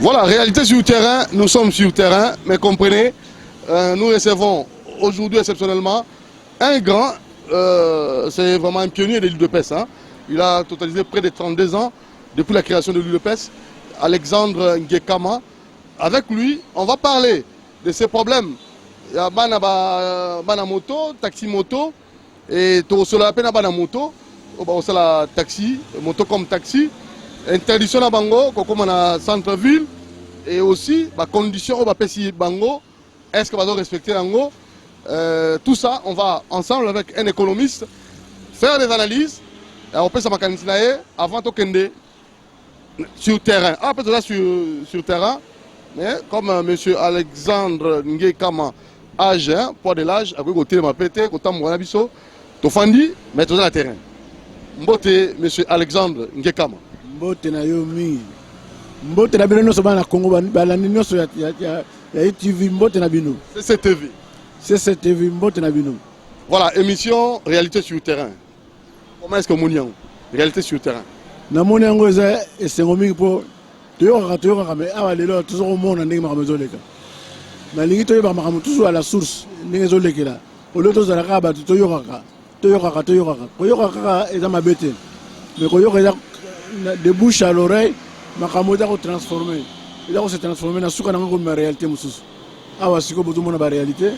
Voilà, réalité sur le terrain, nous sommes sur le terrain, mais comprenez, nous recevons aujourd'hui exceptionnellement un grand, c'est vraiment un pionnier de l'île de Pesse. Hein. Il a totalisé près de 32 ans depuis la création de l'île de Pesse, Alexandre Ngekama. Avec lui, on va parler de ses problèmes. Il y a bana moto, taxi moto, et tout cela peine bana moto, aussi la taxi, moto comme taxi, interdiction à Bango, comme on a centre-ville, et aussi la condition au Bapesi Bango, est-ce qu'on va respecter Bango? Tout ça, on va ensemble avec un économiste faire des analyses, et on peut s'amakaniser avant de kende sur le terrain. Ah, peut-être là sur le terrain, mais comme M. Alexandre Ngekama, âge, poids de l'âge, avec le côté de ma pété, côté de mon abisso, Tofandi, mais tout dans le terrain. Mbote, M. Alexandre Ngekama. Mbote na yo mingi. Mbote na bino nyonso bana Congo balandi nyonso ya TV mbote na bino. CCTV. CCTV mbote na bino. Voilà, émission Réalité sur le terrain. Comment est-ce que vous avez réalité sur le terrain? Na moni yango eza esengo mingi po toyokaka mais awa lelo tozomona ndenge makambo ezoleka. Nalingi toyeba makambo toujours à la source ndenge ezolekela. Olio tozalaka bato toyokaka koyoka kaka eza mabe te. Mais koyoka eza de bouche à l'oreille makambo eza kotransformer eza kose transformer na suka nango comme réalité mosusu. Awa siko bozomona ba réalité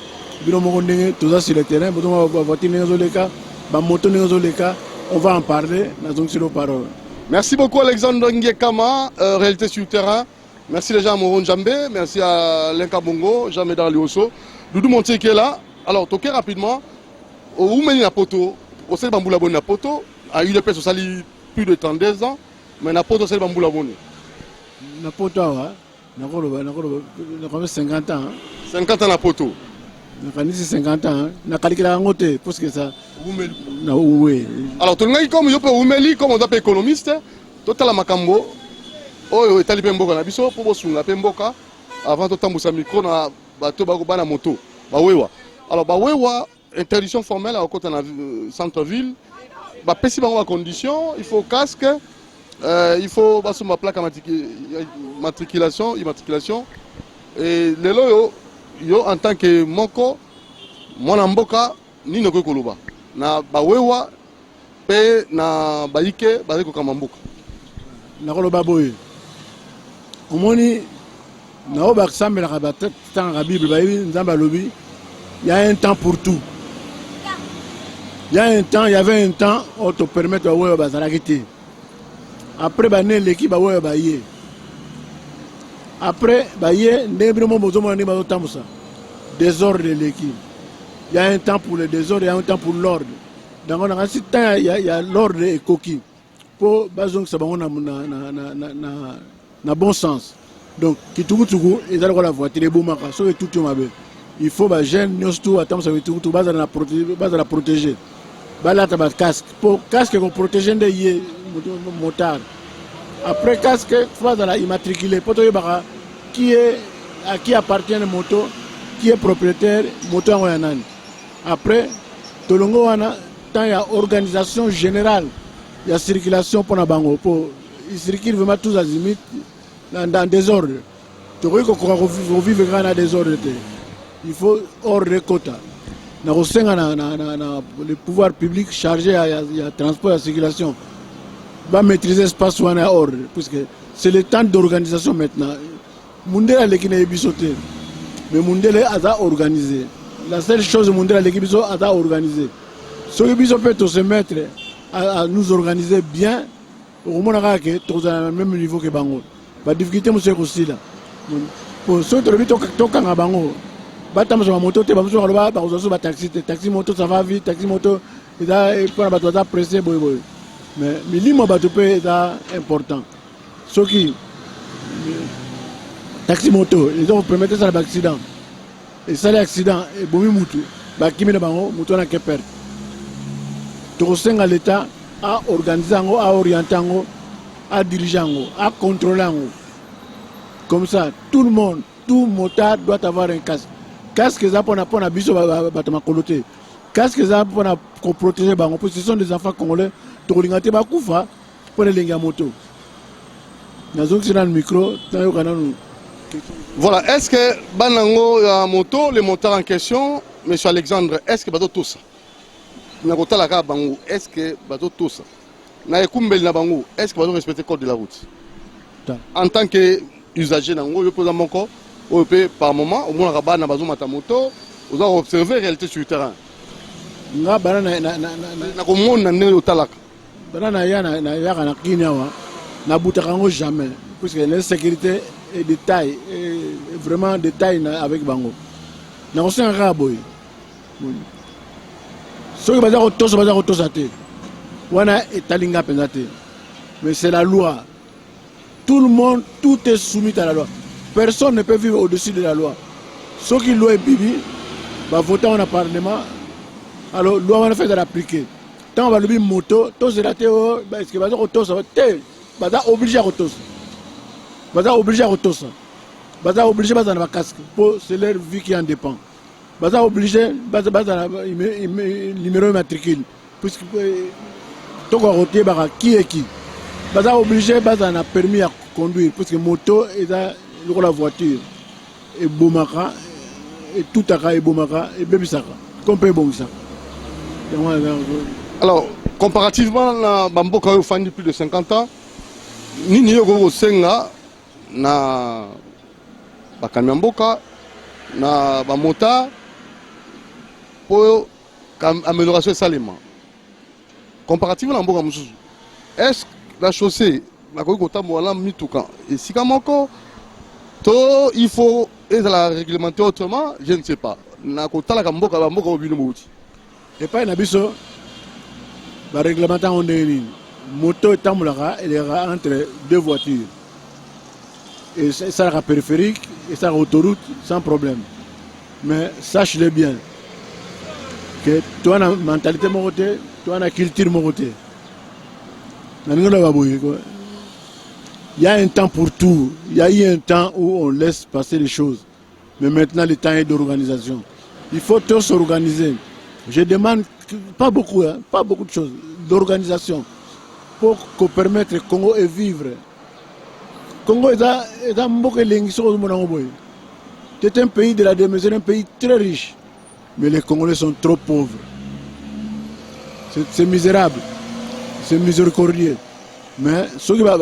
bino moko ndenge toza sur le terrain bozomona ba voiture ndenge ezoleka ba moto ndenge ezoleka. On va en parler dans une parole. Merci beaucoup Alexandre Ngekama, réalité sur le terrain. Merci déjà à Moron Djambé, merci à Lenka Bongo, Jean-Médard Lioso. Doudou Montier qui est là. Alors, toquez rapidement. Au Oumeni Napoto, au Sel Bamboula Boni Napoto, à UDP, ça lit plus de 32 ans, mais Napoto, Sel Bamboula Boni. Napoto, Napoto, 50 ans. 50 ans Napoto. Nakanisi 50 ans. Nakalikila Angote, parce que ça. Oui. Alors, tout le monde, comme je peux Oumeli, comme on appelle économiste, total à Makambo. Oh, et Tali Pemboka, na biso pour bosunga Pemboka avant de tambusa micro na bato ba na moto. Ba wewa. Alors ba wewa interdiction formelle à côté na centre-ville. Ba pesi ba condition, il faut casque, il faut ba suma plaque matriculation, immatriculation et lelo yo en tant que moko mwana mboka ni noko koloba. Na ba wewa pe na baike ba ko kamamboka. Na koloba boye. Omoni na oba sambela ka batet dans la Bible ba nzamba lobi il y a un temps pour tout. Il y a un temps, il y avait un temps où te permettre de voir bazalakité. Après ba ne l'équipe ba voir ba yé. Après ba yé ndebro mo bozo mo ne ba tamusa. Désordre de l'équipe. Il y a un temps pour le désordre, il y a un temps pour l'ordre. Donc on a si temps il y a l'ordre et coquille. Pour bazong ça ba on na bon sens. Donc, qui tout ils ont la voiture, les beaux marques, so et tout il faut que les jeunes, nous tous, attendre ça tout, base à la protéger. Bala tabat casque, pour casque qu'on protège des motards. Après casque, faut à la immatriculé, pour toi qui est à qui appartient le moto, qui est propriétaire, moto en yanan. Après, tolongo wana, tant il y a organisation générale, il y a circulation pour la bango, pour il circule vraiment tous azimuts dans désordre. Tu vois qu'on vit dans désordre. Il faut hors de quota. Le pouvoir public chargé à transport et à circulation va maîtriser l'espace où on est hors. Parce que c'est le temps d'organisation maintenant. Mundela l'équipe est bisoté. Mais Mundela a organisé. La seule chose que Mundela l'équipe a organisé. Ce que peut se mettre à nous organiser bien. Au moins, on a le même niveau que Bango. La difficulté, c'est aussi là. Pour ceux qui ont Bango, moto, taxi moto, ça va vite, taxi moto, il y a pressé. Mais l'île est important. Ceux qui taxi moto, ils ont permis ça l'accident. Et ça, l'accident, et bon, qui met le bango, moto n'a qu'à perdre. Tout à l'État à organiser, à orienter, à diriger, à contrôler. Comme ça, tout le monde, tout motard doit avoir un casque. Casque, c'est pour la biso batama coloté. Casque, c'est pour protéger. Ce sont des enfants congolais. Pour les moto. le micro, voilà, est-ce que Banango la moto, les motards en question, M. Alexandre, est-ce que Bato tout ça? Est-ce que Bato tout ça? Est-ce que Bato respecte le code de la route? En tant qu'usager, je peux par moment, au moins na bazo mata moto, vous avez observé la réalité sur le terrain. Na banana na komona ndenge otalaka. Banana ya na kinyawa na butakango jamais parce que l'insécurité est de taille, vraiment de taille avec bango. Na kosi un raboy. Ce que baza kotosa te. Wana etalinga pendate. Mais c'est la loi. Tout le monde, tout est soumis à la loi. Personne ne peut vivre au-dessus de la loi. Ceux qui l'ont bibi, va voter en parlement. Alors, la loi va faire l'appliquer. Tant on va le moto, tout c'est la théorie, est-ce que va obligé à retourner. Va obligé à retourner. Va obligé à avoir un casque. C'est leur vie qui en dépend. Va obligé à avoir un numéro immatricule. Puisque tout va retourner, qui est qui. Va obligé à avoir un permis à conduire. Parce que moto est la voiture. Et Boumaka, et tout à et Boumaka, et Bébisaka. Comme bon ça. Alors, comparativement à Bamboka au fan de plus de 50 ans, ni Yogo Senga, na Bakamyamboka, na Bamota, pour amélioration salement. Comparativement à Mboka Moussou, est-ce que la chaussée, et si il faut la réglementer autrement, je ne sais pas. Et pas un abisso, la réglementation de moto et tambolara, elle est entre deux voitures. Et ça sera périphérique et ça sera autoroute sans problème. Mais sache-le bien que toi, tu as une mentalité, tu as une culture. Il y a un temps pour tout. Il y a eu un temps où on laisse passer les choses. Mais maintenant, le temps est d'organisation. Il faut tous s'organiser. Je demande pas beaucoup de choses, d'organisation pour permettre au Congo de vivre. Le Congo est un pays de la démesure, un pays très riche. Mais les Congolais sont trop pauvres. C'est misérable. C'est miséricordieux. Mais ceux qui vont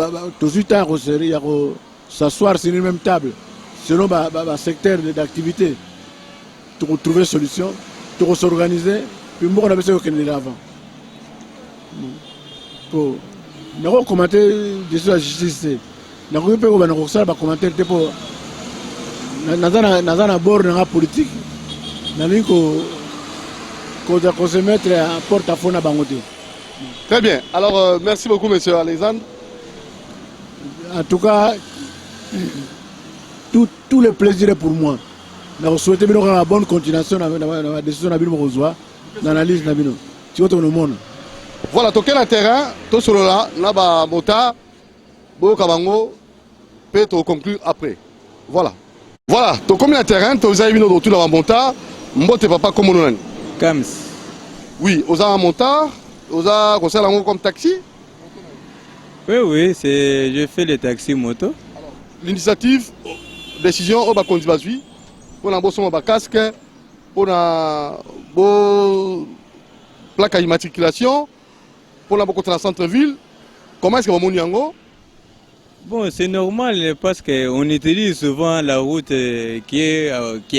s'asseoir sur une même table, selon le secteur d'activité, pour trouver une solution, pour s'organiser, puis on a besoin de l'avant. Pour nous commenter de la justice, nous avons commenter pour nous bord de la politique, nous avons se mettre en porte-à-faux dans Bangote. Très bien. Alors, merci beaucoup, monsieur Alexandre. En tout cas, tout le plaisir est pour moi. Nous souhaitons une bonne continuation dans la décision de l'analyse de monde. Voilà, toqué le terrain, tout sur là, là-bas, Mota, Bokabango, peut conclure après. Voilà. Voilà, toqué le terrain, tu as vu notre retour dans Mota, Mbote papa comme on Kams. Oui, aux a Mota, aux a comme taxi. Oui, je fais le taxi moto. L'initiative, décision, on va conduire. Pour un casque, pour un plaque d'immatriculation, pour un centre-ville. Comment est-ce que vous avez? Bon, c'est normal parce qu'on utilise souvent la route qui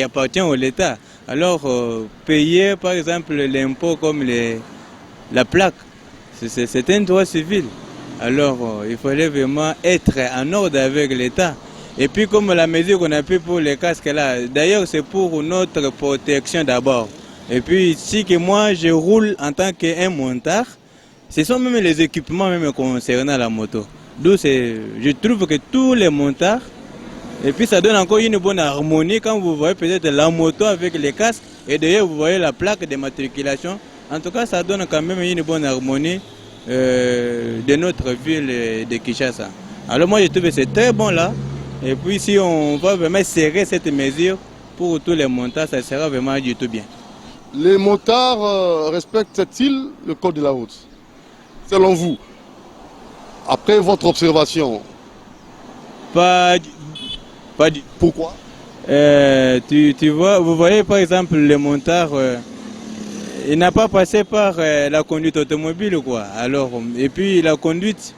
appartient à l'État. Alors, payer par exemple l'impôt comme la plaque, c'est un droit civil. Alors, il fallait vraiment être en ordre avec l'État. Et puis comme la mesure qu'on a pris pour les casques là, d'ailleurs c'est pour notre protection d'abord. Et puis si que moi je roule en tant qu'un montard, ce sont même les équipements même concernant la moto. Donc je trouve que tous les montards, et puis ça donne encore une bonne harmonie quand vous voyez peut-être la moto avec les casques et d'ailleurs vous voyez la plaque de matriculation. En tout cas ça donne quand même une bonne harmonie de notre ville de Kinshasa. Alors moi je trouve que c'est très bon là. Et puis si on va vraiment serrer cette mesure pour tous les montards, ça sera vraiment du tout bien. Les motards respectent-ils le code de la route? Selon vous, après votre observation, Pourquoi? Tu vois, vous voyez par exemple le montard, il n'a pas passé par la conduite automobile quoi. Alors, et puis la conduite,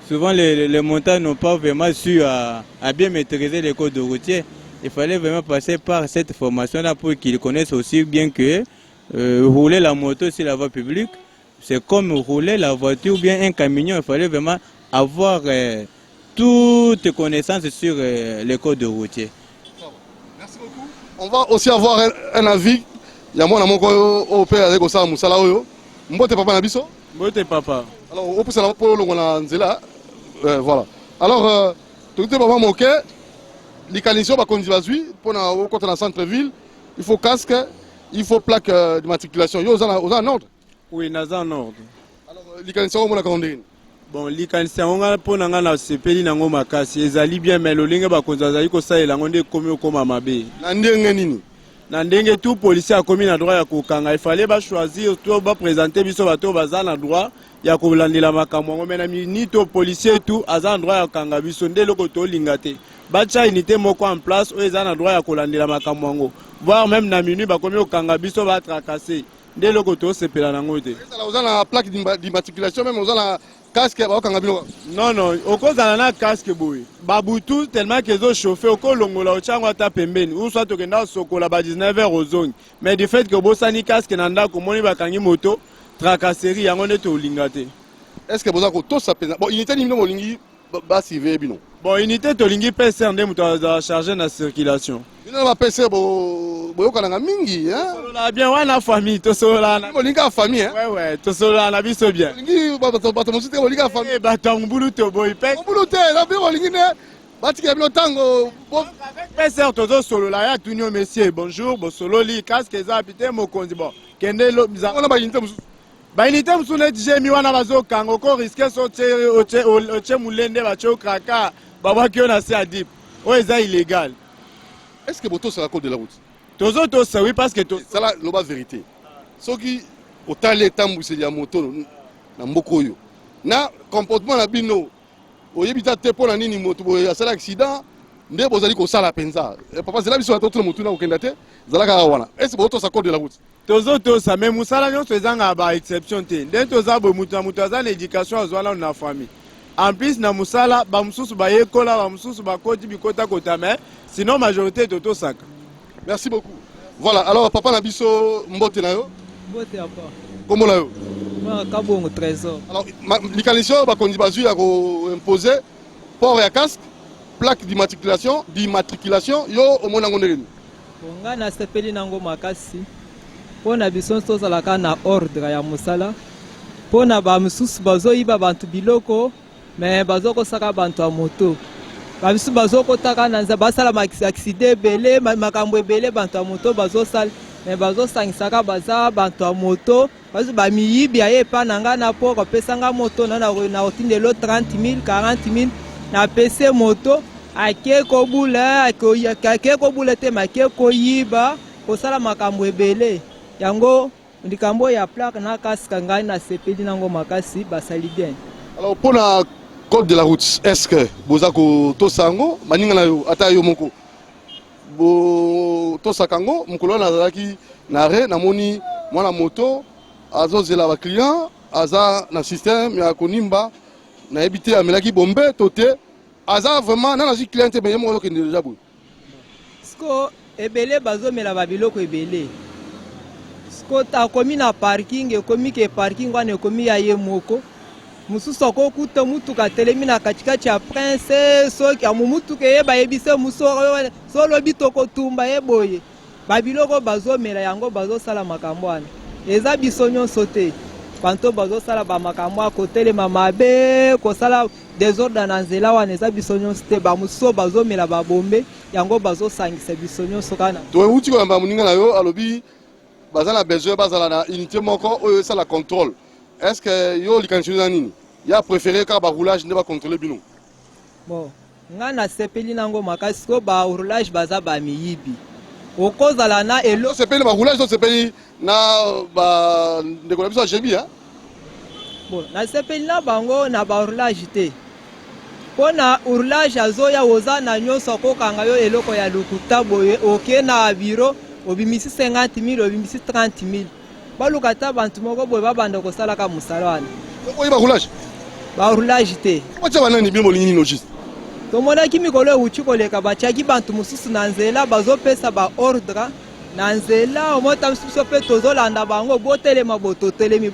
souvent les montards n'ont pas vraiment su à bien maîtriser les codes routiers. Il fallait vraiment passer par cette formation-là pour qu'ils connaissent aussi bien que rouler la moto sur la voie publique, c'est comme rouler la voiture ou bien un camion. Il fallait vraiment avoir toutes connaissances sur les codes routiers. Merci beaucoup. On va aussi avoir un avis. Il y a moi au père avec ça Moussala Oyo. Mbote papa Nabiso. Mbote papa. Alors au plus ça pour le nzela. Voilà. Alors tout le papa moqué. Les canissons va conduire pour au côté dans centre-ville. Il faut casque, il faut plaque d'immatriculation. Yo aux en ordre. Oui, nous en ordre. Alors les canissons on a commandé. Bon, les canissons on a pour na sepeli nango makasi. Ezali bien mais le linge ba konza ko ça elango nde komi koma mabe. Na ndenge nini? Na ndenge tout policier a commis na droit ya kokanga. Il fallait ba choisir tout ba présenter biso bato baza na droit ya kolandela makambo ngo mena ni to policier tout aza droit ya kanga biso nde loko to lingate. Bacha unité moko en place oyo eza na droit ya kolandela makambo ngo. Voire même na minute ba komi okanga biso ba tracasser. Nde loko to sepela nango te. Ça vous a la plaque d'immatriculation même vous a la casque ba okanga bino. Non non, okozala na casque boy. Babutu tellement que zo chauffer okolongola ochango ata pembeni. Ou soit tokenda sokola ba 19h aux zones. Mais du fait que bosani casque na ndako moni bakangi moto tracasserie yango nde to lingate. Est-ce que vous avez tout ça bon unité ni mo lingi ba sivé bino. Bon, unité to lingi PC ndé muto a charger na circulation. Bino ba PC bo yokananga mingi hein. La bien wana famille to sola na. Mo linga famille hein. Ouais, to sola na biso bien. Lingi bato musite mo linga famille. Bato mbulu to boy pe. Mbulu te na bino lingi ne. Batika bino tango. Avec PC to zo solo la ya tunio monsieur. Bonjour, bo solo li casque za apité mo konzi bon. Kende lo biza. On a ba unité musu. Ba unité musu ne dije mi wana bazo kango ko risque so oche mulende ba cho kraka. Baba qui on a assez à dire. Oh, c'est illégal. Est-ce que Boto sera code de la route? Tozo to ça oui parce que c'est la vérité. Ce qui au talé tambu c'est la moto na mboko yo. Na comportement na bino. Oyebita te pour na nini moto ya sala accident nde bozali ko sala penza. Papa c'est là biso to moto na okenda te. Zalaka wana. Est-ce que Boto sera code de la route? Tozo to ça même musala nyo ezanga ba exception te. Nde toza bo mutu aza na éducation azwala na famille. En plus na musala ba mususu ba yekola ba mususu ba koti bikota kota mais sinon majorité toto saka. Merci beaucoup. Voilà, alors papa Nabiso mbote na yo. Mbote apa. Comment la yo? Moi kabongo trésor. Alors les canissons ba kondi bazu ya ko imposer port ya casque, plaque d'immatriculation yo au mona ngondeni. Bonga na sepeli nango makasi. Pona biso tozalaka na ordre ya musala. Pona ba mususu bazoyiba bantu biloko. Mais bazoko saka bantu a moto. Babisu bazoko taka nanza basala accident belé makambo belé bantu a moto bazosala mais bazosangisaka baza bantu a moto bazu ba miyibi aye pa nanga na poko pesanga moto na otindelo 30 000 40 000 na PC moto ake ko bula ake ko bula te make ko yiba ko sala makambo belé yango ndikambo ya plaque na kasika ngai na sepeli nango makasi basali bien. Alors pour la code de la route, est-ce que Bozako Tosango, Maningana Atayo Moko, Tosakango, Mukolo Nazaki, Nare, Namoni, Mwana Moto, Azo Zela client, Aza na système, Yakonimba, na habité à Melaki Bombe, Tote, Aza vraiment, Nanazi client, mais Yamo qui est déjà beau. Sko, Ebele Bazo Melababiloko Ebele. Sko, ta commis na parking, et commis que parking, on est commis à Yemoko. Mususu ko kuta mutuka telemi na katikati ya prince soki amumutuka yeba yebise musoro solo bitoko tumba yeboye babiloko bazomela yango bazosala makambo wana eza biso nyonso te banto bazosala ba makambo akotelema mabe kosala désordre na nzela wana eza biso nyonso te bamususu bazomela babombe yango bazosangisa biso nyonso kana to uti ko yamba muninga na yo alobi bazala besoin bazala na unité moko oyo ça la contrôle. Est-ce que yo likanchuna nini? Ya préféré ka ba roulage ne ba contrôler bino. Bon, nga na sepeli nango makasi ko ba roulage baza ba miyibi. Okozala na elo sepeli ba roulage to sepeli na ba ndeko biso jebi hein. Bon, na sepeli na bango na ba roulage te. Pona ourlage azoya oza na nyonso kokanga yo eloko ya lokuta boye oke na biro obimisi 50 000 obimisi 30 000 baluka ta bantu moko boye babanda kosala ka musala wana oyi ba roulage te wacha banani bino bolingi no juste tomonaki mikolo ewuti koleka batiaki bantu mosusu na nzela bazopesa baordre na nzela omota mosusu biso mpe tozolanda bango botelema bototelemi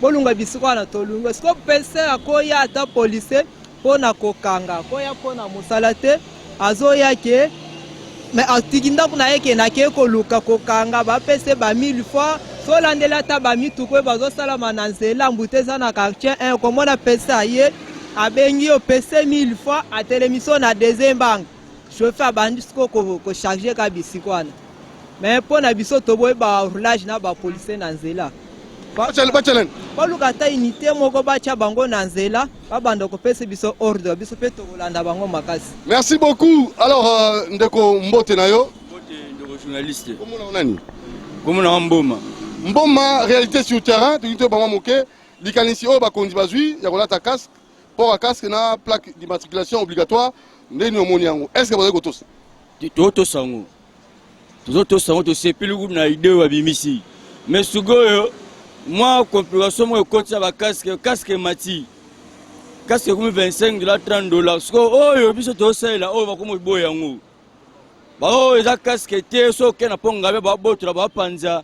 bolunga bisiko wana tolunga siko pese akoya ata polise mpona kokanga akoya mpona mosala te azoya ke me atiki ndako na ye ke nake koluka kokanga bapese ba 1000 fois solandela ata bamituku oyo bazosalama na nzela mbute eza na quartier 1 komona pese aye abengi yo pese 1000 fois atelemiso na deuxième banque chauffeur abandi siko kocharge ka bisiko wana me mpona biso toboyi baroulage na bapolisier na nzela baluka ata unité moko batya bango na nzela babanda kopesa biso ordre biso mpe tokolanda bango makasi. Merci beaucoup. Alors ndeko mbote na yo ndeko journaliste komona nani komona mboma mboma réalité sur terrain to bango moke likanisi oyo bakondi bazwi ya kolata casque port à casque na plaque d'immatriculation obligatoire ndeni omoni yango est-ce que bazali kotosa totosango tozotosango tosepeli kutu na idée oyo abimisi mais sikoyo moi complication mo ekotisa casque mati casque komi $25 $30 sikoyo oyo biso tosalela oyo bakomi boya yango bao eza casque te so ke na ponga be babotola bapanza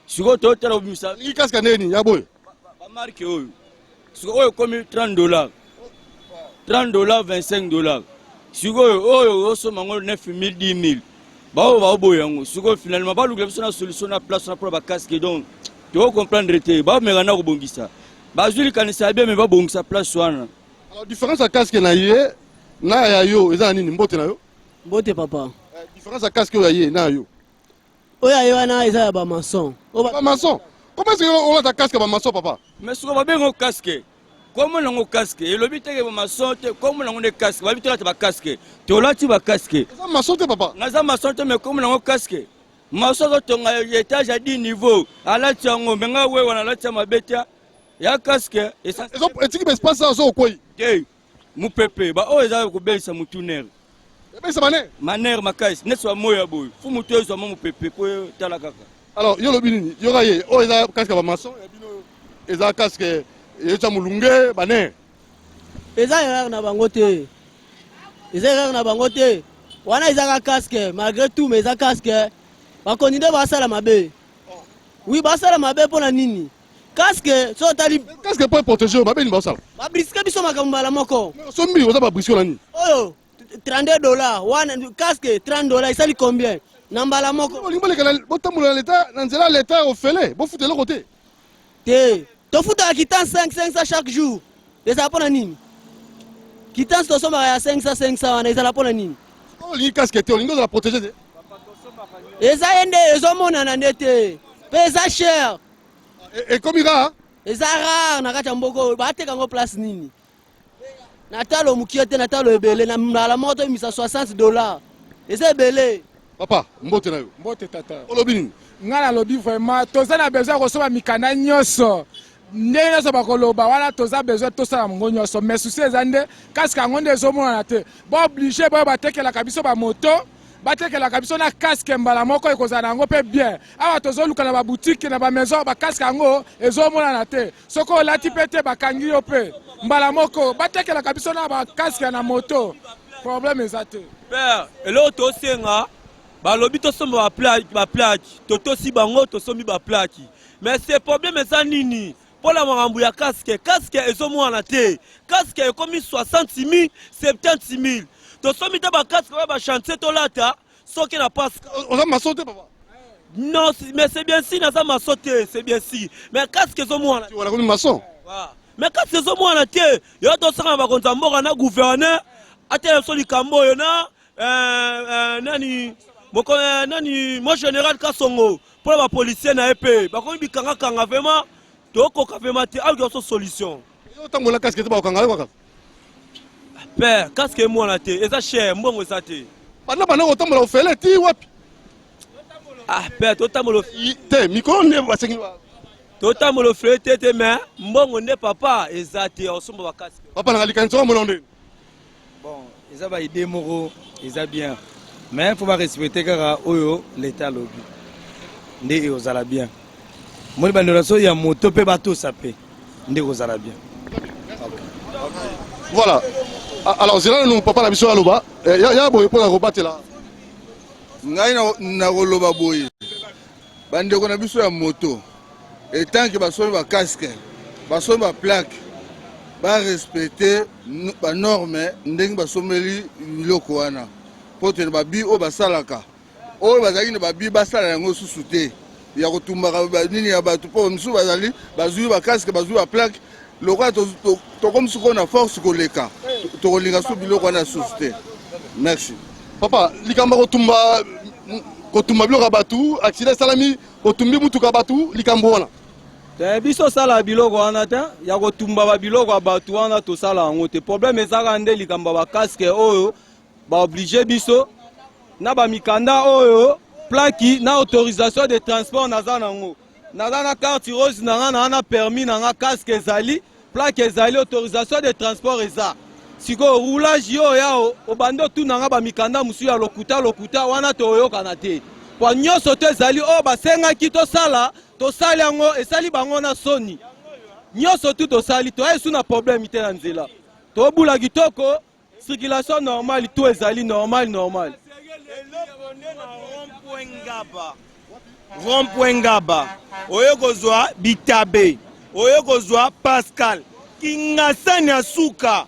sikoyo totala obimisa ni casque ndeni ya boyo bamarke oyo sikoyo oyo komi $30 $25 sikoyo oyo osoma ngo 9 000 10 000 bao baoboya yango sikoyo finalement balukela biso na solution na place na pour bascasque donc tu comprendre te bameka na kobongisa bazwi likanisa bien mais babongisa place wana. Alors différence ya casque na ye na ya yo eza nini mbote na yo mbote papa différence ya casque ya ye na yo oya yo wana eza ya bamaçon bamaçon comment est-ce que on a ta casque bamaçon papa mais siko babengo casque comme nango casque elobi teke bamaçon te comme nango ne casque babi tolata bacasque tolati bacasque eza maçon te papa naza maçon te mais comme nango casque maçon azotonga étage à 10 niveaux alati yango menga we wana alati ya mabetia ya casque etiki baespace azo okwei te mupepe baoyo eza kobelisa mutunere ebelisa banere manere makasi neti bamoya boye fu mutu oyo ezwama mupepe po tala kaka. Alors yo lobi nini yoka ye oyo eza casque bamaçon ebino eza casque eyotia mulunge banere eza erreur na bango te wana ezaka casque malgré tout mais eza casque bakondi nde basala mabe oui basala mabe mpona nini casque so otali casque po protéger babeni basala babriske biso makambo mbala moko sombi oza babriske na nini oyo $32 wana casque $30 esali combien na mbala moko olingi bolekela botambola na leta na nzela leta ofele bofuta eloko te te tofutaka kitance 500 chaque jour ezala mpona nini kitance tosombaka ya 500 wana ezala mpona nini olingi casque te olingi ozala protéger te eza ye nde ezomonana nde te mpe eza cher ekomi rare eza rare na kati ya mboka oyo bateka yango place nini na talo mokie te na talo ebele na mbala moko toyimisa $60 eza ebele papa mbote na yo mbote tata olobi nini ngai nalobi vraiment toza na besoin ya kosomba mikanda nyonso ndenge nyonso bakoloba wana toza besoin tosala yango nyonso mais susi eza nde casque yango nde ezomonana te baoblige boyo batekelaka biso bamoto batekelaka biso na casque mbala moko ekozala na yango mpe bien awa tozoluka na baboutique na bamaison bacasque yango ezomonana te soki olati mpe te bakangi yo mpe mbala moko batekelaka biso na bacasque na moto problème eza te père eloko tosenga balobi tosomba baplaki totosi bango tosombi baplaki mais c'est problème eza nini mpona makambo ya casque ezomonana te casque ekomi 60 000 70 000 tosombi te bacasque oyo bachantier tolata soki na passe oza maçon te papa non mais c'est bien si naza maçon te c'est bien si mais casque ezomonana wana komi maçon mais casque ezomonana te yo tosanga bakonzi ya mboka na gouverneur atele biso likambo oyo na nani mo général Kasongo mpona bapolisier na ye mpe bakomi bikangakanga vraiment tokoka vraiment te aluki biso solution otambola casque te bakokanga yo kaka père casque emwana te eza cher mbongo eza te bana kotambola ofele ti wapi père totambola te mikolo nde basengi ofele te mais mbongo nde papa eza te osomba bacasque papa nanga likanisi omona nde eza ba idée moko eza bien mais faut pas respecter kaka oyo l'état lobby ndé ozala bien moi bandela so ya moto pe bato sapé ndé ozala bien. Voilà. Alors c'est là nous papa na biso aloba ya boye pour la rebatela ngai na koloba boye bandeko na biso ya moto etant que basomi ba casque basomi ba plaque ba respecter ba norme ndenge basomeli biloko wana po te ba bi o basalaka o bazali na ba bi basala yango susu te ya kotumbaka nini ya bato po misu bazali bazui ba casque bazui ba plaque lokwa to comme ce qu'on a force koleka to kolinga su biloko wana susu te. Merci papa likamba kotumba biloko batu accident salami kotumbi mutuka batu likambo wana biso sala biloko wana te ya kotumba ba biloko batu wana to sala yango te problème ezaka nde likamba ba casque oyo ba obligé biso na ba mikanda oyo plaki na autorisation de transport naza nango naza na carte rose na permis na casque ezali plaque ezali autorisation de transport eza siko roulage yo yao obando tu nanga ba mikanda musu ya lokuta wana to oyokana te po nyonso te ezali o basengaki tosala tosali yango esali bango na soni nyonso tu tosali to esu na problème te na nzela tobula kitoko circulation normale tout ezali normal rond-point Ngaba oyo kozwa Bitabe oyo kozwa Pascal Kingasani asuka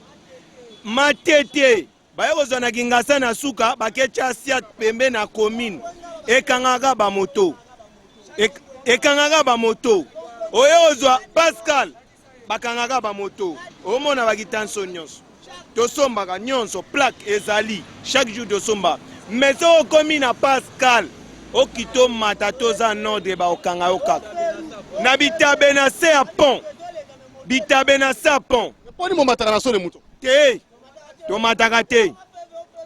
Matete bayo kozwa na Kingasani asuka bakecha siat pembe na commune ekangaka ba moto oyo kozwa Pascal bakangaka ba moto omona bakitanso nyonso tosombaka nyonso plaque ezali chaque jour tosomba mais so commune na Pascal okito matatoza nordre ba okanga okaka na Bitabe na se a pont poni mo mataka so le muto te to mataka te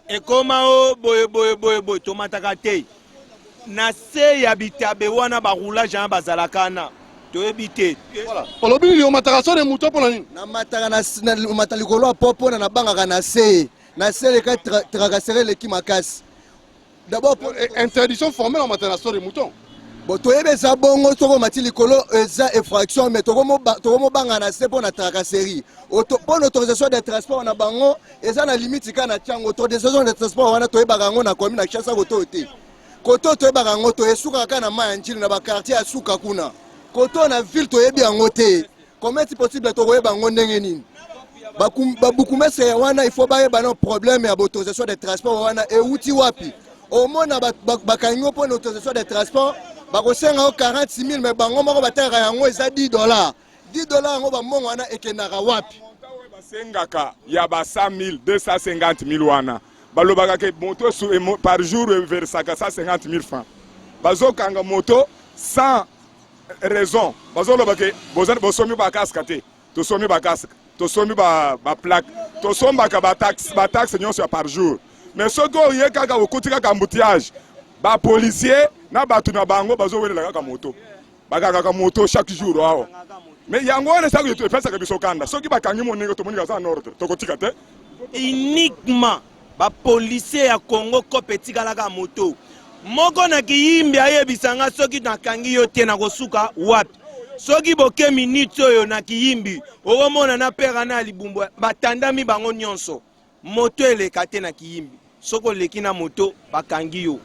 ekoma o boye to mataka te na se ya Bitabe wana ba roulage na bazalaka na to ebite voilà olobi ni o mataka so le muto pona nini na mataka na matalikolo popo na bangaka na se le ka tracasserer l'équipe makasi d'abord interdiction formelle en mataka so le mouton. Bon, tu es déjà bon, tu as dit que infraction, mais tu as banga na se pour na tracasserie. Pour l'autorisation de transport na bango, et ça la limite quand na tiang autorisation de transport wana to e bagango na commune na chassa koto te. Koto to e bagango to e suka kana manjili na ba quartier ya suka kuna. Koto na ville to e biango te. Comment est possible to e bango ndenge nini? Ba bukumese wana il faut ba non problème ya autorisation de transport wana e uti wapi? Au moins ba kanyo pour l'autorisation de transport bakosenga 46 000 mais bango moko bataka yango eza $10 yango bamongo wana ekendaka wapi basengaka ya ba 100 000 250 000 wana balobaka ke moto par jour versaka 150 000 francs bazokanga moto sans raison bazoloba ke bosomi ba casque te tosomi ba casque tosomi ba plaque tosombaka ba taxe nyonso par jour mais soko yekaka okotika ka embouteillage ba policier na batu na bango bazowelela kaka moto bakaka moto chaque jour wao mais yango wana sako yetu pesa kabiso kanda soki bakangi moninga to moninga za nord tokotika te uniquement ba policier ya Congo ko petika la moto moko na kiyimbi ayebisanga soki nakangi yo te na kosuka wapi soki boke minute oyo na kiyimbi okomona na pera na libumbu batandami bango nyonso moto eleka te na kiyimbi soko leki na moto bakangi yo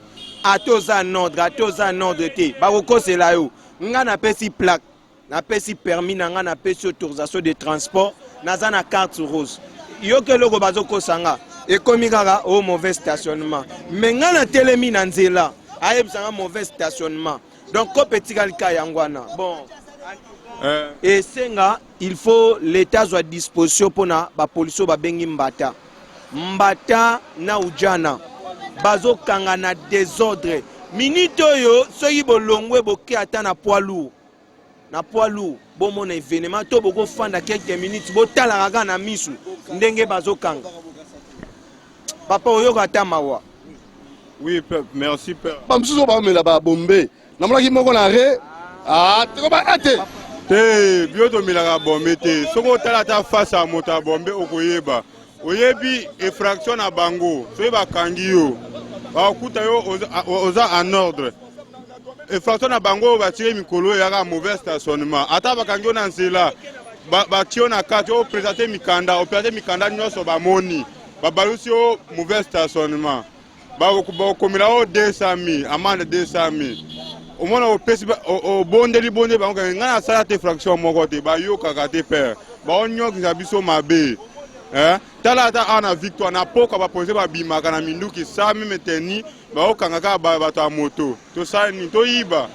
atoza nordre te bakokosela yo nga napesi plaque napesi permis na nga napesi autorisation de transport naza na carte rose yoke eloko bazokosanga ekomi kaka o mauvais stationnement mais nga na telemi na nzela ayebisanga mauvais stationnement donc ko petikali ka yango wana bon esenga il faut l'état zwa disposition mpona bapolisi oyo babengi mbata na ujana bazokanga na désordre minute oyo soki bolongwe boke ata na poids lourd bomona événement to bokofanda quelques minutes botalaka kaka na misu ndenge bazokanga papa oyoka ata mawa. Oui peuple, merci père. Bamsusu bamela ba bombe namonaki moko na re tekoba ate te bioto milaka bombe te soko otala ata face ya moto ya bombe okoyeba oyebi effraction na bango soki bakangi yo bakuta yo oza en ordre effraction na bango batire mikolo eyaka mauvais stationnement ata bakangi yo na nzela batie yo na kati opresente mikanda opérate mikanda nyonso bamoni babalusi yo mauvais stationnement bakomela yo 200 000 amende 200 000 omona opesi obondeli bonde bango ngai nasala te fraction moko te bayokaka te père baonyokisa biso mabe tala ata ana victoire na poka bapolisi babimaka na minduki sa meme teni baokanga kaka bato ya moto tosala nini toyiba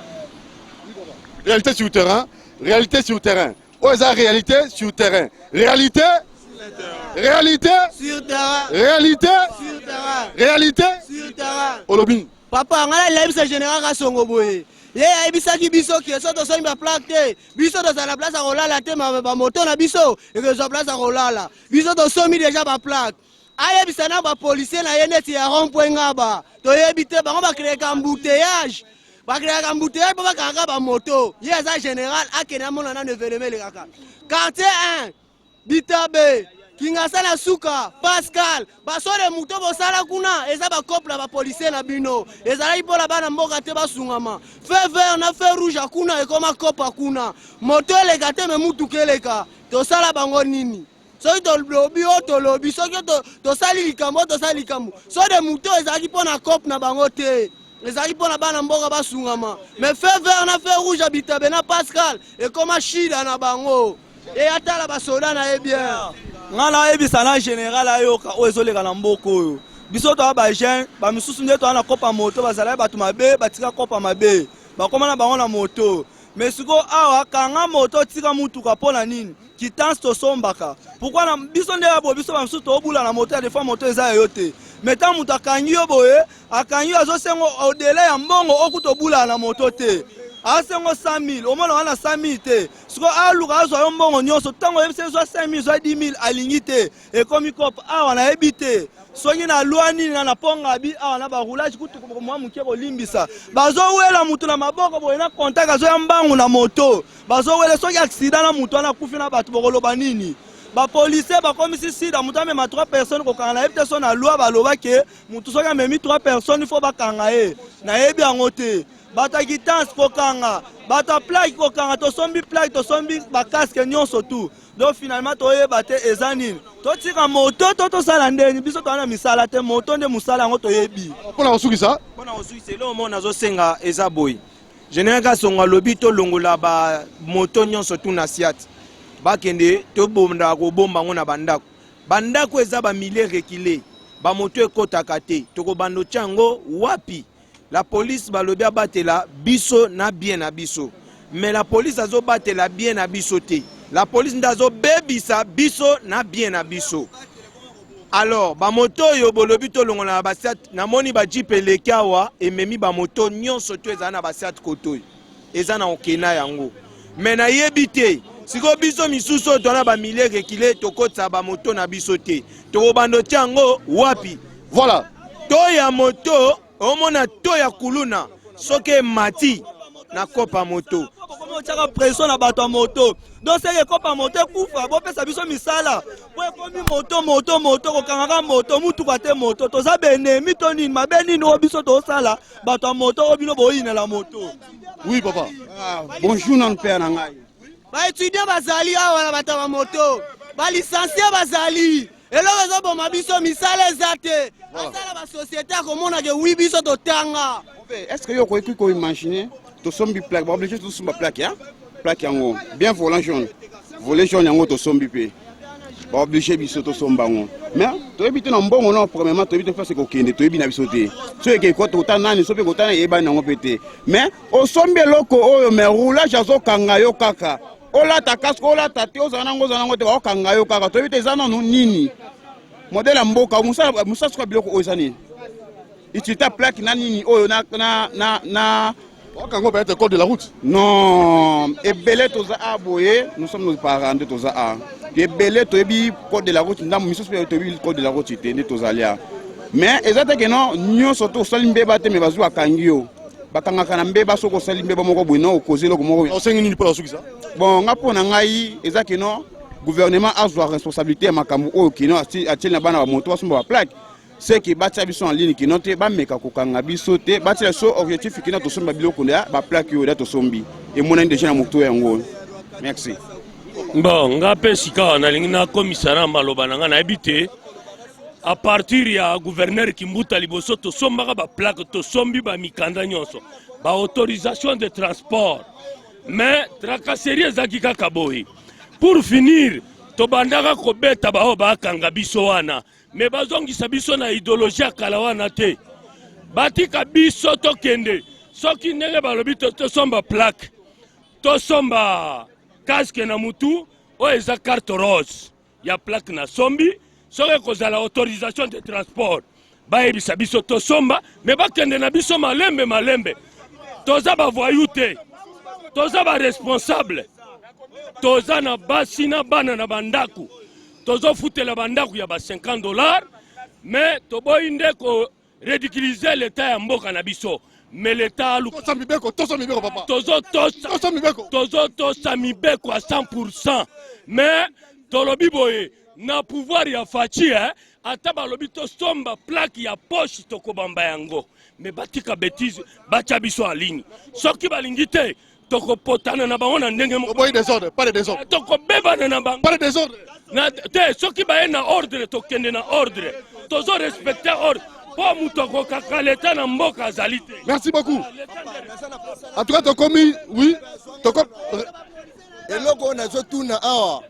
Réalité sur terrain, réalité sur terrain. Réalité sur terrain. Réalité réalité sur terrain. Réalité Sur terrain. Réalité Sur terrain. Olobin. Papa, ngala lebisa général Kasongo boye. Ye ayebisaki biso ki so to soni ba plaque te. Biso to za la place a rolala te ba moto na biso et que zo place a rolala. Biso to somi déjà ba plaque. Ayebisa na ba policier na ye neti ya rond-point ngaba. To yebite bango ba créer embouteillage. Ba créer embouteillage ba kanga ba moto. Ye za général akena mona na neveleme le kaka. Quartier 1 Bitabe Kingasana Suka, Pascal, basore muto bosala kuna, eza ba couple ba policier na bino. Eza ipo la bana mboka te basungama. Feu vert na feu rouge kuna e koma kopa kuna. Moto eleka te me mutu keleka. To sala bango nini? Soki to lobby o to lobby, soki to sali likambo to sali likambo. So de muto eza ipo na couple na bango te. Eza ipo na bana mboka basungama. Mais feu vert na feu rouge Bitabe na Pascal e koma shida na bango. Et atala basoda na e bien. Ngala ebisa na général ayoka oezoleka na mboko oyo biso to ba jeune ba misusu nde to na kopa moto bazala batu mabe batika kopa mabe bakoma na bango na moto mais siko awa kanga moto tika mutuka pona nini kitance to sombaka pourquoi na biso nde abo biso ba misusu to obula na moto ya defa moto eza yote meta mutu akangi yo boye akangi azo sengo au délai ya mbongo okuto bula na moto te asengo 100 000 omona wana 100 000 te siko aluka azo yo mbongo nyonso tango yebise zo 5 000 zo 10 000 alingi te ekomi kopa awa na ebite soki na lwa nini na ponga bi awa na ba roulage kutu ko mwa muke ko limbisa bazo wela mutu na maboko boye na contact azo ya mbangu na moto bazo wela soki accident na mutu na kufi na batu bokoloba nini ba policier ba komisi sida mutu amema 3 personnes ko kanga na ebite so na loi baloba ke mutu soki amemi 3 personnes il faut bakanga ye na yebi yango te bata guitance kokanga bata plaque kokanga to sombi plaque to sombi ba casque nyonso tout donc finalement to yeba te ezanine to tika moto to sala ndeni biso to na misala te moto nde musala ngo to yebi Pona osukisa pona osukisa lo mo nazo senga eza boy général Kasongo lobi to longola ba moto nyonso tout na siat bakende to bomba ko bomba ngo na bandako eza ba milliers rekilé ba moto ekotaka te to ko bando chango wapi. La police balobi abatela biso na bien na biso. Mais la police azo batela bien na biso te. La police ndazo bebisa biso na bien na biso. Alors, ba moto yo bolobi to longola basiat na moni ba jeep elekawa ememi ba moto nyonso to ezana basiat koto. Ezana okena yango. Mais na yebite siko biso misuso to na ba milliers rekilé to kotsa ba moto na biso te. To bando tiango wapi? Voilà. To ya moto omona to ya kuluna soke mati na kopa moto komo chaka pression na bato moto donc c'est kopa moto kufa bo pesa biso misala po komi moto ko kanga moto mutu kwa te moto to za bene mito nini mabeni no biso to sala bato moto obino boyina la moto. Oui papa. Bonjour non père na ngai Ba étudiant bazali awa na bato moto ba licencié bazali eloko zo boma biso misala ezate asala ba société akomona ke wi biso totanga. Est-ce que yo ko eki ko imaginer to sombi plaque ba obligé to somba plaque ya plaque yango bien volant jaune yango to sombi pe ba obligé biso to somba ngo mais to ebite na mbongo na premièrement to ebite faire ce ko kende to ebi na biso te so eke ko to tanani so pe ko tanani eba na ngo pete mais o sombi loko oyo mais roulage azo kanga yo kaka ola ta casque ola ta te ozana ngo te ba kanga yo kaka to ebite zana no nini modèle ya mboka musa soka biloko oyo eza nini utilité plaque na nini oyo na Wakango peut être code de la route. Non, ebele toza a boye, nous sommes nos parents de toza a. Ebele to ebi code de la route, ndam miso pe to ebi code de la route te ne toza lia. Mais ezate que non, nyo soto salimbe ba te me bazu akangio. Bakanga kana mbeba soko salimbe ba moko bwino okozelo ko moko. O sengi ni pour la sukisa. Bon, ngapo na ngai ezake non. gouvernement a la responsabilité à makambo o kino atil na bana moto asomba ba plaque c'est que batia biso en ligne kino te ba meka kokanga biso te batia so objectif kino to somba biloko ya ba plaque yo da to sombi et mona déjà na moto yango. Merci. Bon, ngape sika na lingina commissariat maloba nga na habité à partir ya gouverneur Kimbuta liboso to somba ba plaque to sombi ba mikanda nyonso ba autorisation de transport mais tracasserie zakika kabohi. Pour finir, tobandaka kobeta bao bakanga biso wana, mais bazongisa biso na idéologie kala wana te. Batika biso tokende, soki ndenge balobi to somba plaque, to somba casque na mutu, o eza carte rose. Ya plaque na sombi, soki kozala autorisation de transport. Bayebisa biso to somba, mais bakende na biso malembe. Toza ba voyou te. Toza ba responsable. Toza na basi na bana na bandaku. Tozo futela bandaku ya ba $50, mais toboinde ko ridiculiser l'état ya mboka na biso. Mais l'état alu toza mibeko papa. Tozo mibeko à 100%. Mais tolobi boye na pouvoir ya fachi ata balobi to somba plaque ya poche tokobamba yango. Mais batika bêtise bacha biso en ligne. Soki balingi te toko potana na bango na ndenge mo boy désordre, pas de désordre. Toko beba na bango. Pas de désordre. Na te soki ba na ordre tokende na ordre. Tozo respecter ordre. Po mutoko kakaleta na mboka zalite. Merci beaucoup. En tout cas to commis oui, toko eloko na zotuna awa.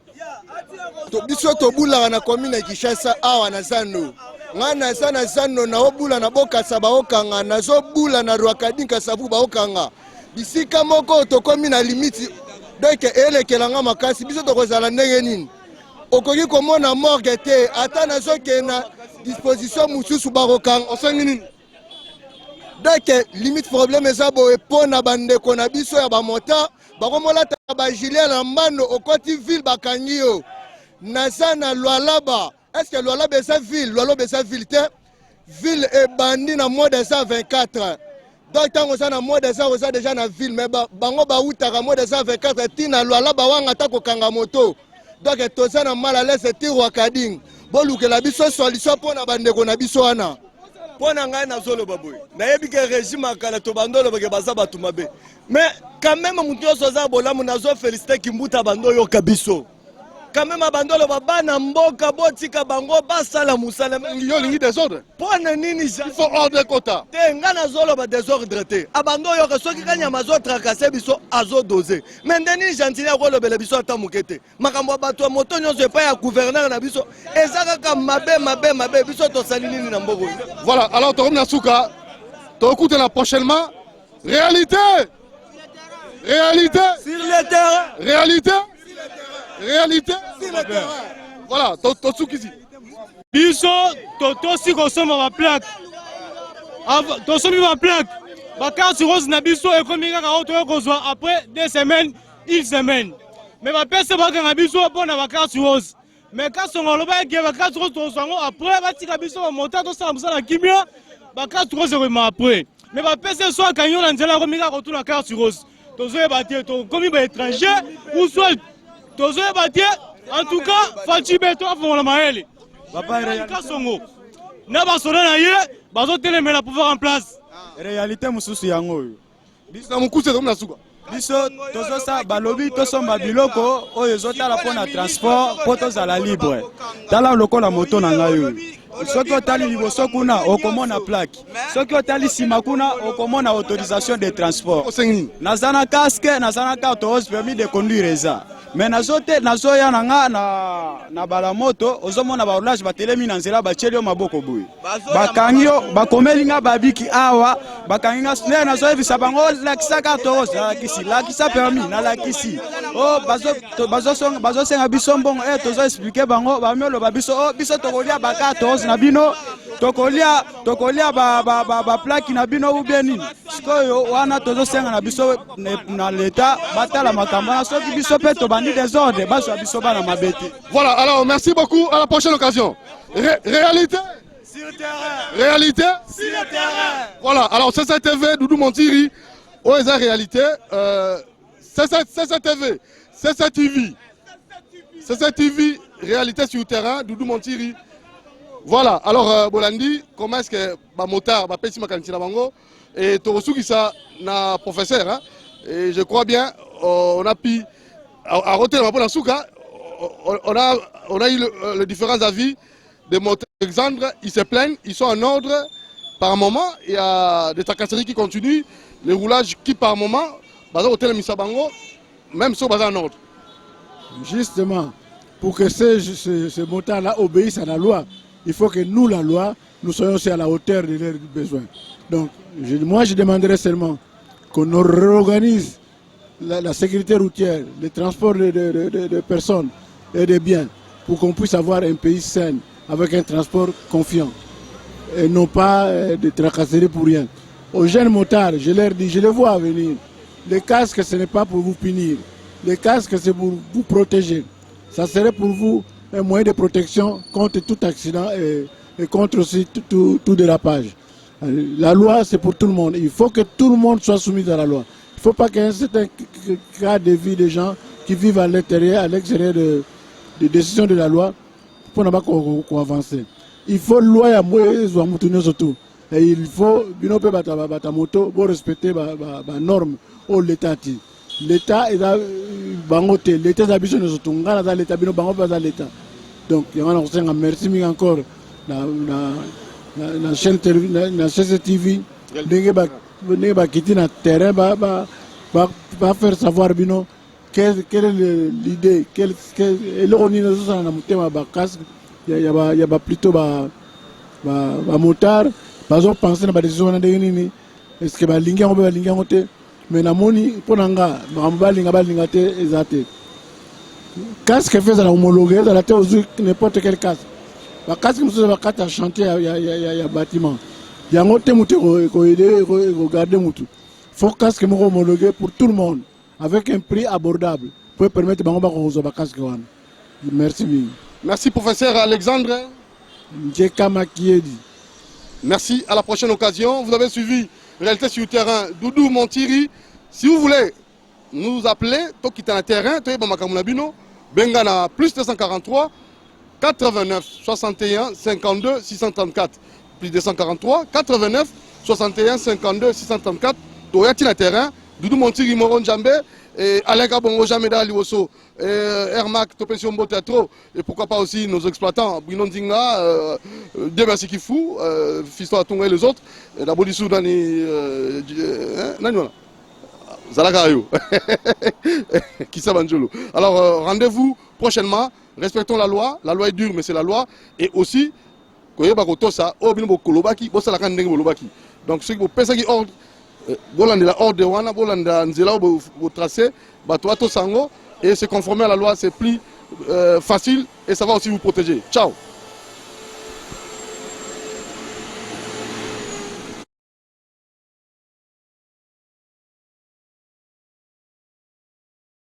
To biso to bula na commune Kishasa awa na Zando. Ngana sana Zando na obula na boka sabaokanga na zobula na Rwakadinka sabu baokanga. Bisika moko tokomi na limite donc elekelanga makasi biso tokozala ndenge nini okoki komona morgue te ata nazoke na disposition mususu bakokanga osengi nini donc limite problème eza boye mpo na bandeko na biso ya bamota bakomolata bagilie na mbando okoti ville bakangi yo naza na Lualaba. Est-ce que Lualaba eza ville? Lualaba eza ville te ville ebandi na mois de 124. Donc tant que ça na mois de ça on déjà na ville mais bango ba utaka mois de 124 tina Lualaba wanga ta ko kanga moto. Donc to ça na mal à l'aise ti Rwakading boluke la biso solution pona bandeko na biso wana pona ngai na zolo baboy na yebi ke régime akala to bandolo bake baza batu mabe mais quand même mutu yo soza bolamu na zo féliciter Kimbuta bando yo kabiso quand même bandolo babana mboka botika bango basala musala yo lingi désordre pona nini il faut ordre quota te ngana zolo ba désordre te abando yo ke soki kanya mazo tracasser biso azo doser mais ndeni gentili akolobela biso ata mukete makambo bato moto nyonso epa ya gouverneur na biso ezaka ka mabe biso to sali nini na mboko. Voilà, alors to na suka to écoutez prochainement réalité sur le terrain réalité voilà totsuki ici biso totosi kosomba ba plaque tosombi ba plaque ba carte rose na biso ekomi kaka oto kozwa après 2 semaines une semaine mais ba pese ba kanga biso pona ba carte rose mais quand on loba ke ba carte rose tozango après batika biso ba monta to sala musala kimia ba carte rose ko après mais ba pese so kanyo na nzela ko mika ko tuna carte rose tozoye batie to komi ba étranger ou soit tozoye batie en tout cas Fachi Beto afongola maele papa Kasongo na basoda na ye bazotelemela pouvoir en place réalité mususu yango biso na mukuse na suka biso tozosa balobi tosomba biloko oyo ezotala mpona transport mpo tozala libre tala lokola moto na ngai oyo soki otali liboso kuna okomona plaque soki otali nsima kuna okomona autorisation de transport naza na casque naza na carte rose permis de conduire eza mais nazoya na nga na bala moto ozomona baroulage batelemi na nzela batieli yo maboko boye bakangi yo bakomeli nga babiki awa bakangi nga nde nazoyebisa bango lakisa carte rose nalakisi lakisa permis nalakisi o bazosenga biso mbongo tozoexplike bango bamioloba biso biso tokolia bacarte rose na bino tokolia baplaki na bino ubie nini sikoyo wana tozosenga na biso na leta batala makambo wana soki biso mpe tobandi désordre bazwa biso bana mabete. Voilà, alors merci beaucoup, à la prochaine occasion. Réalité sur le terrain. Réalité sur le terrain. Voilà, alors c'est cette TV, Doudou Montiri, où est la réalité c'est cette TV, c'est cette TV. C'est cette TV, réalité sur le terrain, Doudou Montiri. Voilà, alors Bolandi, comment est-ce que motard, pesi makantina bango et Torosu qui ça na professeur hein? Et je crois bien on a pu à roter la souka on a eu les différents avis des motards Alexandre, ils se plaignent, ils sont en ordre par moment, il y a des tracasseries qui continuent, les roulages qui par moment, bazar hôtel Misabango, même si bazar en ordre. Justement, pour que ces motards-là obéissent à la loi, il faut que nous, la loi, nous soyons aussi à la hauteur de leurs besoins. Donc, moi, je demanderais seulement qu'on réorganise la sécurité routière, le transport de personnes et de biens, pour qu'on puisse avoir un pays sain, avec un transport confiant, et non pas de tracasseries pour rien. Aux jeunes motards, je leur dis, je les vois venir. Les casques, ce n'est pas pour vous punir. Les casques, c'est pour vous protéger. Ça serait pour vous un moyen de protection contre tout accident et contre aussi tout dérapage. La loi, c'est pour tout le monde. Il faut que tout le monde soit soumis à la loi. Il ne faut pas qu'il y ait un certain cas de vie des gens qui vivent à l'extérieur des décisions de la loi pour ne pas qu'on avance. Il faut loi à moi surtout. Et il faut respecter les normes de l'État. L'État est bangote, l'État est habitué à surtout. L'État est l'État. Donc, merci encore la chaîne TV, quitter le terrain, va faire savoir quelle est l'idée, il y a plutôt des motards, ils pensent à des décisions, est-ce que les mais la moni pour nanga casque fait à la homologuer dans la terre n'importe quel casque. Le casque nous va à chantier il y a bâtiment. Il y a un autre moto qui garder moto. Faut casque homologué pour tout le monde avec un prix abordable pour permettre de casque. Merci. Merci professeur Alexandre. Merci, à la prochaine occasion. Vous avez suivi Réalité sur le terrain, Doudou Montiri. Si vous voulez nous appeler, toi qui es dans le terrain, toi qui Bengana plus 243 89 61 52 634 plus 243 89 61 52 634. Toi qui es dans le terrain, Doudou Montiri Moron Djambé et Alain Kabongo Jameda Liwoso, Ermac Topensio Mbotetro et pourquoi pas aussi nos exploitants Bruno Ndinga, Dieu merci qui fou, Fiston Atunga et les autres, la Bodissou Dani Nanyola Zalagayo qui s'abanjolo. Alors rendez-vous prochainement, respectons la loi est dure mais c'est la loi et aussi donc ceux qui pensent qui ordre bolanda ordre wana bolanda nzela bo tracé bato to sango et se conformer à la loi c'est plus facile et ça va aussi vous protéger. Ciao.